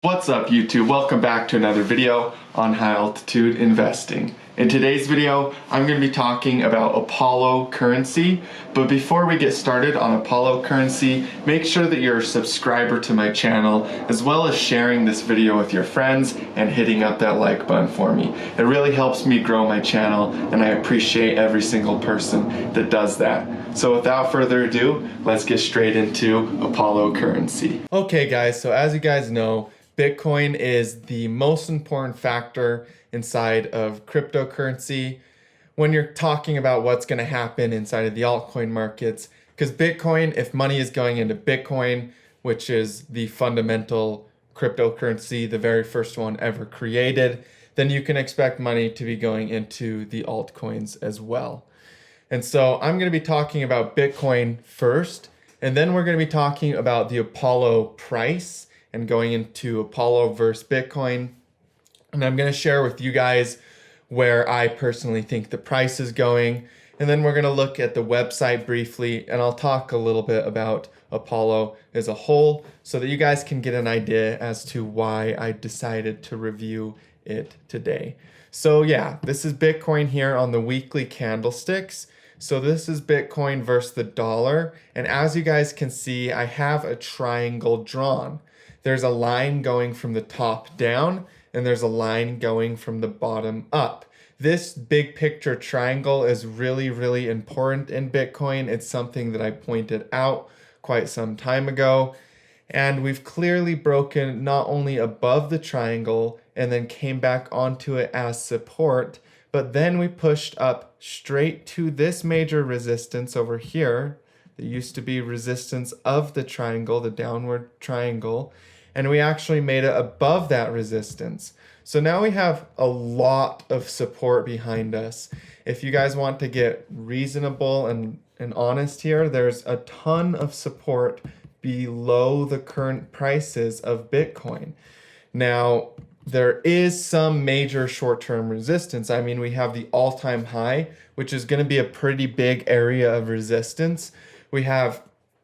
What's up YouTube? Welcome back to another video on high altitude investing. In today's video, I'm going to be talking about Apollo currency, but before we get started on Apollo currency, make sure that you're a subscriber to my channel, as well as sharing this video with your friends and hitting up that like button for me. It really helps me grow my channel, and I appreciate every single person that does that. So without further ado, let's get straight into Apollo currency. Okay guys, so as you guys know, Bitcoin is the most important factor inside of cryptocurrency when you're talking about what's going to happen inside of the altcoin markets. Because Bitcoin, if money is going into Bitcoin, which is the fundamental cryptocurrency, the very first one ever created, then you can expect money to be going into the altcoins as well. And so I'm going to be talking about Bitcoin first, and then we're going to be talking about the Apollo price and going into Apollo versus Bitcoin. And I'm going to share with you guys where I personally think the price is going. And then we're going to look at the website briefly, and I'll talk a little bit about Apollo as a whole so that you guys can get an idea as to why I decided to review it today. So yeah, this is Bitcoin here on the weekly candlesticks. So this is Bitcoin versus the dollar. And as you guys can see, I have a triangle drawn. There's a line going from the top down, and there's a line going from the bottom up. This big picture triangle is really, really important in Bitcoin. It's something that I pointed out quite some time ago. And we've clearly broken not only above the triangle and then came back onto it as support, but then we pushed up straight to this major resistance over here. There used to be resistance of the triangle, the downward triangle, and we actually made it above that resistance. So now we have a lot of support behind us. If you guys want to get reasonable and honest here, there's a ton of support below the current prices of Bitcoin. Now, there is some major short-term resistance. I mean, we have the all-time high, which is going to be a pretty big area of resistance. We have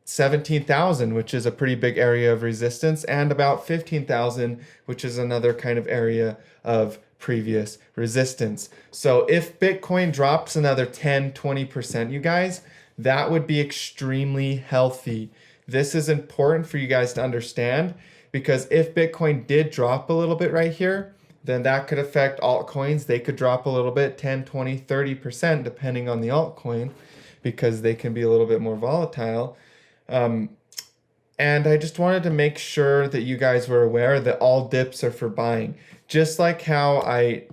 17,000, which is a pretty big area of resistance, and about 15,000, which is another kind of area of previous resistance. So if Bitcoin drops another 10-20%, you guys, that would be extremely healthy. This is important for you guys to understand, because if Bitcoin did drop a little bit right here, then that could affect altcoins. They could drop a little bit, 10, 20, 30%, depending on the altcoin, because they can be a little bit more volatile. And I just wanted to make sure that you guys were aware that all dips are for buying. Just like how I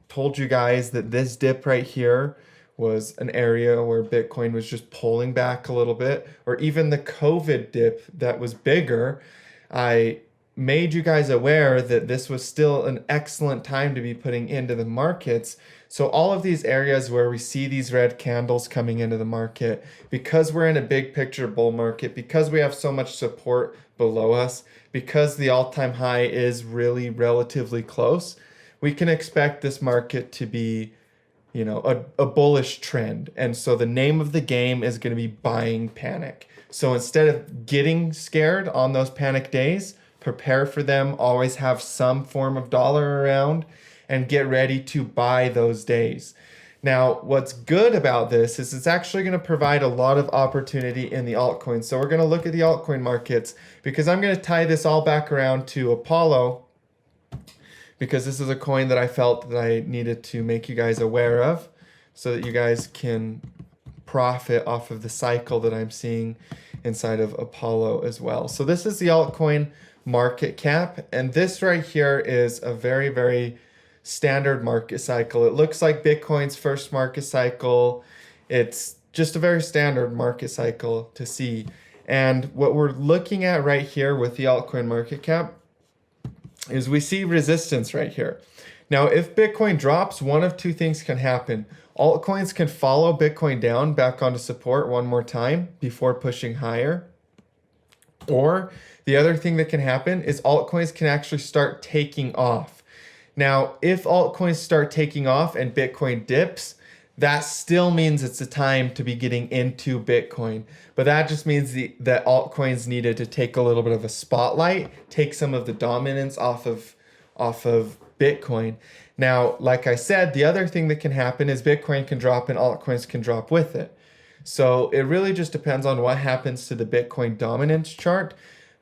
told you guys that this dip right here was an area where Bitcoin was just pulling back a little bit, or even the COVID dip that was bigger, I made you guys aware that this was still an excellent time to be putting into the markets. So all of these areas where we see these red candles coming into the market, because we're in a big picture bull market, because we have so much support below us, because the all-time high is really relatively close, we can expect this market to be, you know, a bullish trend. And so the name of the game is going to be buying panic. So instead of getting scared on those panic days, prepare for them, always have some form of dollar around, and get ready to buy those days. Now, what's good about this is it's actually going to provide a lot of opportunity in the altcoins. So we're going to look at the altcoin markets, because I'm going to tie this all back around to Apollo, because this is a coin that I felt that I needed to make you guys aware of so that you guys can profit off of the cycle that I'm seeing inside of Apollo as well. So this is the altcoin market cap, and this right here is a very, very standard market cycle. It looks like Bitcoin's first market cycle. It's just a very standard market cycle to see. And what we're looking at right here with the altcoin market cap is we see resistance right here. Now, if Bitcoin drops, one of two things can happen. Altcoins can follow Bitcoin down back onto support one more time before pushing higher. Or the other thing that can happen is altcoins can actually start taking off. Now, if altcoins start taking off and Bitcoin dips, that still means it's a time to be getting into Bitcoin. But that just means that altcoins needed to take a little bit of a spotlight, take some of the dominance off of Bitcoin. Now, like I said, the other thing that can happen is Bitcoin can drop and altcoins can drop with it. So it really just depends on what happens to the Bitcoin dominance chart.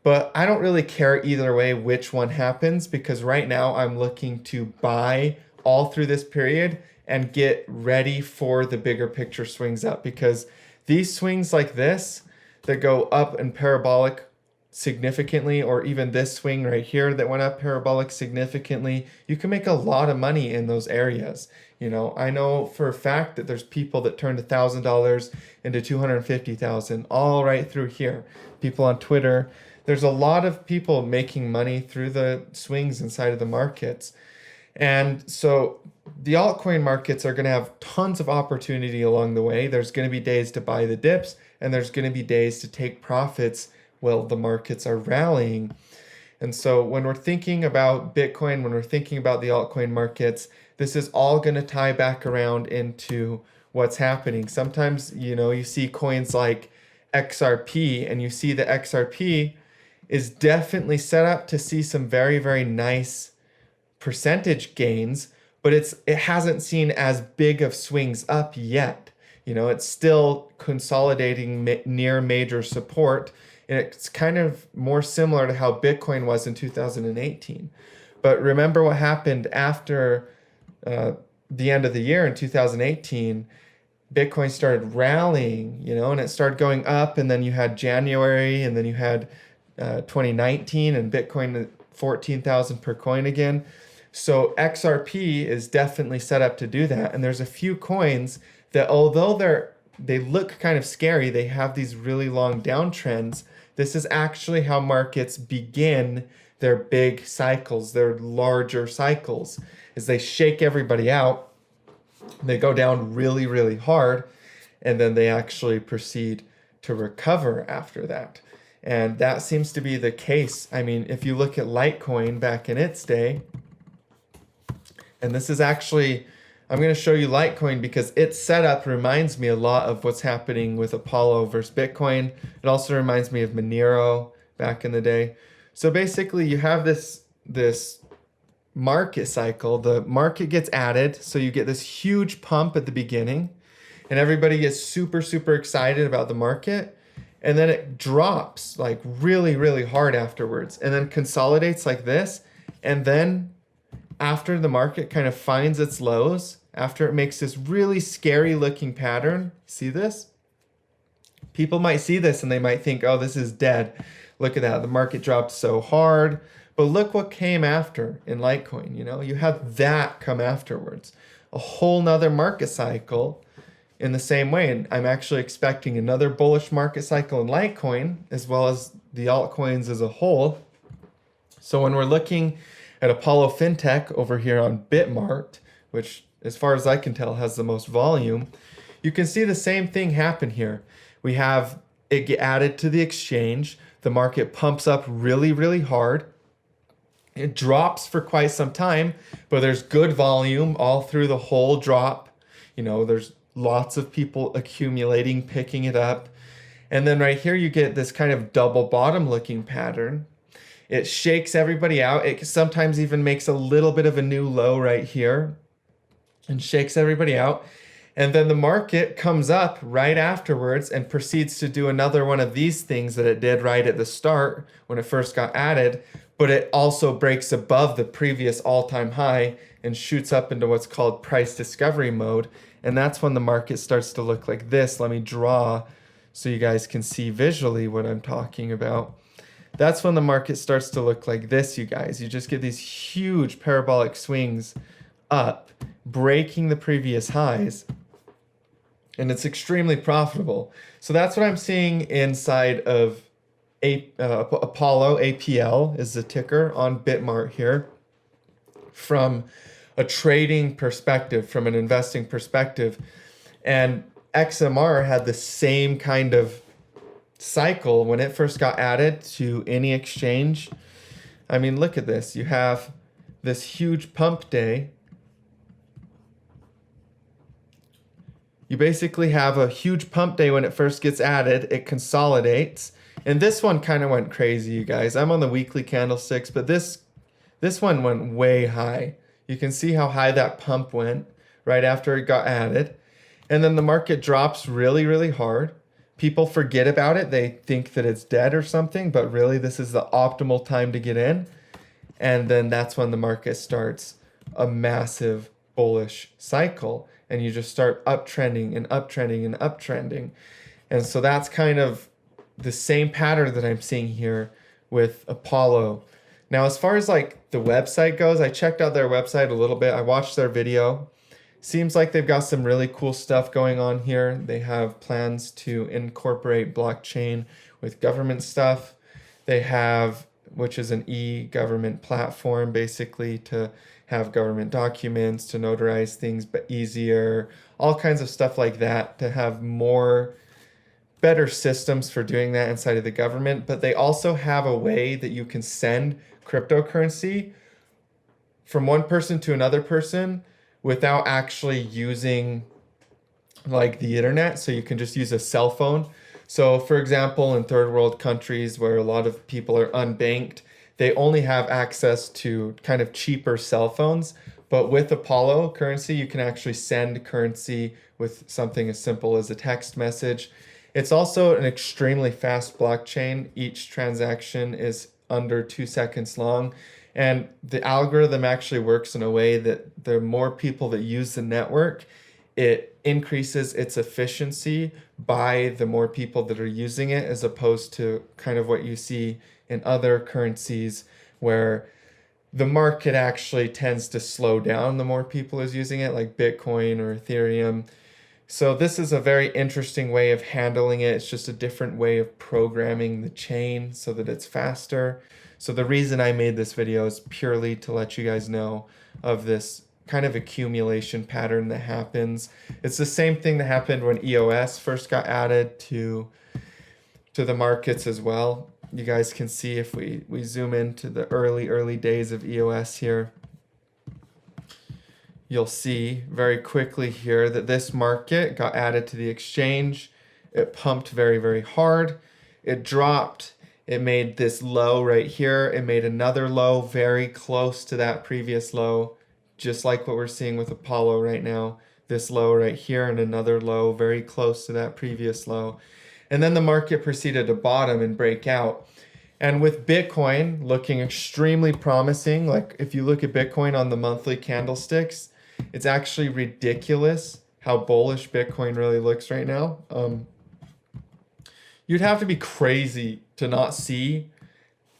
But I don't really care either way which one happens, because right now I'm looking to buy all through this period and get ready for the bigger picture swings up, because these swings like this that go up and parabolic significantly, or even this swing right here that went up parabolic significantly, you can make a lot of money in those areas. You know, I know for a fact that there's people that turned $1,000 into 250,000 all right through here. People on Twitter, there's a lot of people making money through the swings inside of the markets. And so the altcoin markets are going to have tons of opportunity along the way. There's going to be days to buy the dips, and there's going to be days to take profits while the markets are rallying. And so when we're thinking about Bitcoin, when we're thinking about the altcoin markets, this is all going to tie back around into what's happening. Sometimes, you see coins like XRP, and you see the XRP is definitely set up to see some very, very nice percentage gains, but it hasn't seen as big of swings up yet. It's still consolidating near major support, and it's kind of more similar to how Bitcoin was in 2018. But remember what happened after the end of the year in 2018. Bitcoin started rallying, and it started going up, and then you had January, and then you had 2019, and Bitcoin at 14,000 per coin again. So XRP is definitely set up to do that. And there's a few coins that, although they look kind of scary, they have these really long downtrends. This is actually how markets begin their big cycles, their larger cycles, is they shake everybody out. They go down really, really hard, and then they actually proceed to recover after that. And that seems to be the case. I mean, if you look at Litecoin back in its day, and this is actually, I'm going to show you Litecoin because its setup reminds me a lot of what's happening with Apollo versus Bitcoin. It also reminds me of Monero back in the day. So basically you have this market cycle. The market gets added, so you get this huge pump at the beginning, and everybody gets super, super excited about the market. And then it drops like really, really hard afterwards, and then consolidates like this. And then after the market kind of finds its lows, after it makes this really scary looking pattern, see this? People might see this and they might think, oh, this is dead. Look at that. The market dropped so hard. But look what came after in Litecoin. You had that come afterwards. A whole nother market cycle in the same way. And I'm actually expecting another bullish market cycle in Litecoin, as well as the altcoins as a whole. So when we're looking at Apollo Fintech over here on Bitmart, which as far as I can tell has the most volume, you can see the same thing happen here. We have it get added to the exchange. The market pumps up really, really hard. It drops for quite some time, but there's good volume all through the whole drop. There's lots of people accumulating, picking it up. And then right here, you get this kind of double bottom looking pattern. It shakes everybody out. It sometimes even makes a little bit of a new low right here and shakes everybody out. And then the market comes up right afterwards and proceeds to do another one of these things that it did right at the start when it first got added. But it also breaks above the previous all-time high and shoots up into what's called price discovery mode. And that's when the market starts to look like this. Let me draw so you guys can see visually what I'm talking about. That's when the market starts to look like this, you guys. You just get these huge parabolic swings up, breaking the previous highs, and it's extremely profitable. So that's what I'm seeing inside of Apollo. APL is the ticker on Bitmart here. From a trading perspective, from an investing perspective. And XMR had the same kind of cycle when it first got added to any exchange. I mean, look at this. You have this huge pump day. you basically have a huge pump day when it first gets added. It consolidates. And this one kind of went crazy, you guys. I'm on the weekly candlesticks, but this one went way high. You can see how high that pump went right after it got added. And then the market drops really, really hard. People forget about it. They think that it's dead or something, but really this is the optimal time to get in. And then that's when the market starts a massive bullish cycle. And you just start uptrending and uptrending and uptrending. And so that's kind of the same pattern that I'm seeing here with Apollo. Now, as far as like the website goes, I checked out their website a little bit. I watched their video. Seems like they've got some really cool stuff going on here. They have plans to incorporate blockchain with government stuff. They have, which is an e-government platform, basically to have government documents, to notarize things but easier, all kinds of stuff like that, to have better systems for doing that inside of the government. But they also have a way that you can send cryptocurrency from one person to another person without actually using like the internet. So you can just use a cell phone. So for example, in third world countries where a lot of people are unbanked, they only have access to kind of cheaper cell phones. But with Apollo currency, you can actually send currency with something as simple as a text message. It's also an extremely fast blockchain. Each transaction is under 2 seconds long. And the algorithm actually works in a way that the more people that use the network, it increases its efficiency by the more people that are using it, as opposed to kind of what you see in other currencies where the market actually tends to slow down the more people is using it, like Bitcoin or Ethereum. So this is a very interesting way of handling it. It's just a different way of programming the chain so that it's faster. So the reason I made this video is purely to let you guys know of this kind of accumulation pattern that happens. It's the same thing that happened when EOS first got added to the markets as well. You guys can see if we zoom into the early days of EOS here, you'll see very quickly here that this market got added to the exchange. It pumped very, very hard. It dropped. It made this low right here. It made another low very close to that previous low, just like what we're seeing with Apollo right now. This low right here and another low very close to that previous low. And then the market proceeded to bottom and break out. And with Bitcoin looking extremely promising, like if you look at Bitcoin on the monthly candlesticks, it's actually ridiculous how bullish Bitcoin really looks right now. You'd have to be crazy to not see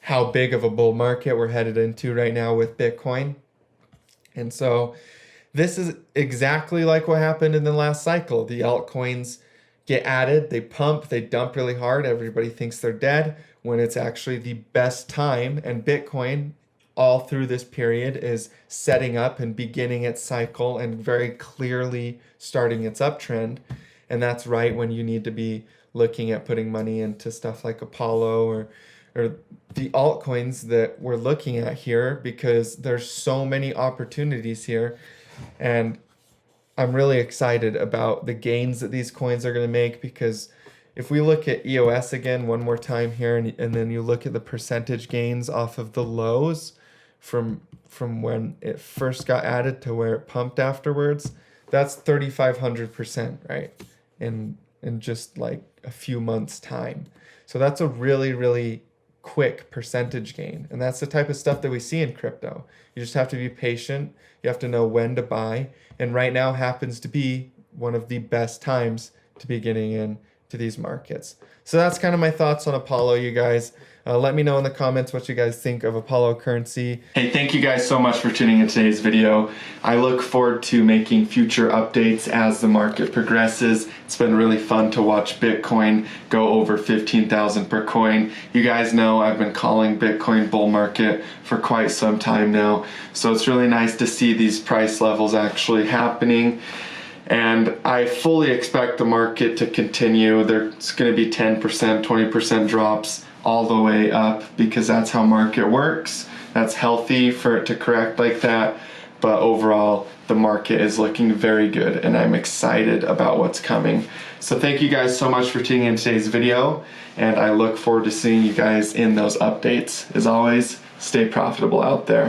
how big of a bull market we're headed into right now with Bitcoin. And so this is exactly like what happened in the last cycle. The altcoins get added, they pump, they dump really hard. Everybody thinks they're dead when it's actually the best time. And Bitcoin all through this period is setting up and beginning its cycle and very clearly starting its uptrend. And that's right when you need to be looking at putting money into stuff like Apollo or the altcoins that we're looking at here, because there's so many opportunities here. And I'm really excited about the gains that these coins are going to make, because if we look at EOS again one more time here, and then you look at the percentage gains off of the lows from when it first got added to where it pumped afterwards, that's 3,500%, right? In just like a few months' time. So that's a really, really quick percentage gain. And that's the type of stuff that we see in crypto. You just have to be patient. You have to know when to buy. And right now happens to be one of the best times to be getting in to these markets. So that's kind of my thoughts on Apollo, you guys. Let me know in the comments what you guys think of Apollo currency. Hey, thank you guys so much for tuning in today's video. I look forward to making future updates as the market progresses. It's been really fun to watch Bitcoin go over 15,000 per coin. You guys know I've been calling Bitcoin bull market for quite some time now. So it's really nice to see these price levels actually happening. And I fully expect the market to continue. There's going to be 10%, 20% drops all the way up, because that's how market works. That's healthy for it to correct like that. But overall, the market is looking very good and I'm excited about what's coming. So thank you guys so much for tuning in today's video, and I look forward to seeing you guys in those updates. As always, stay profitable out there.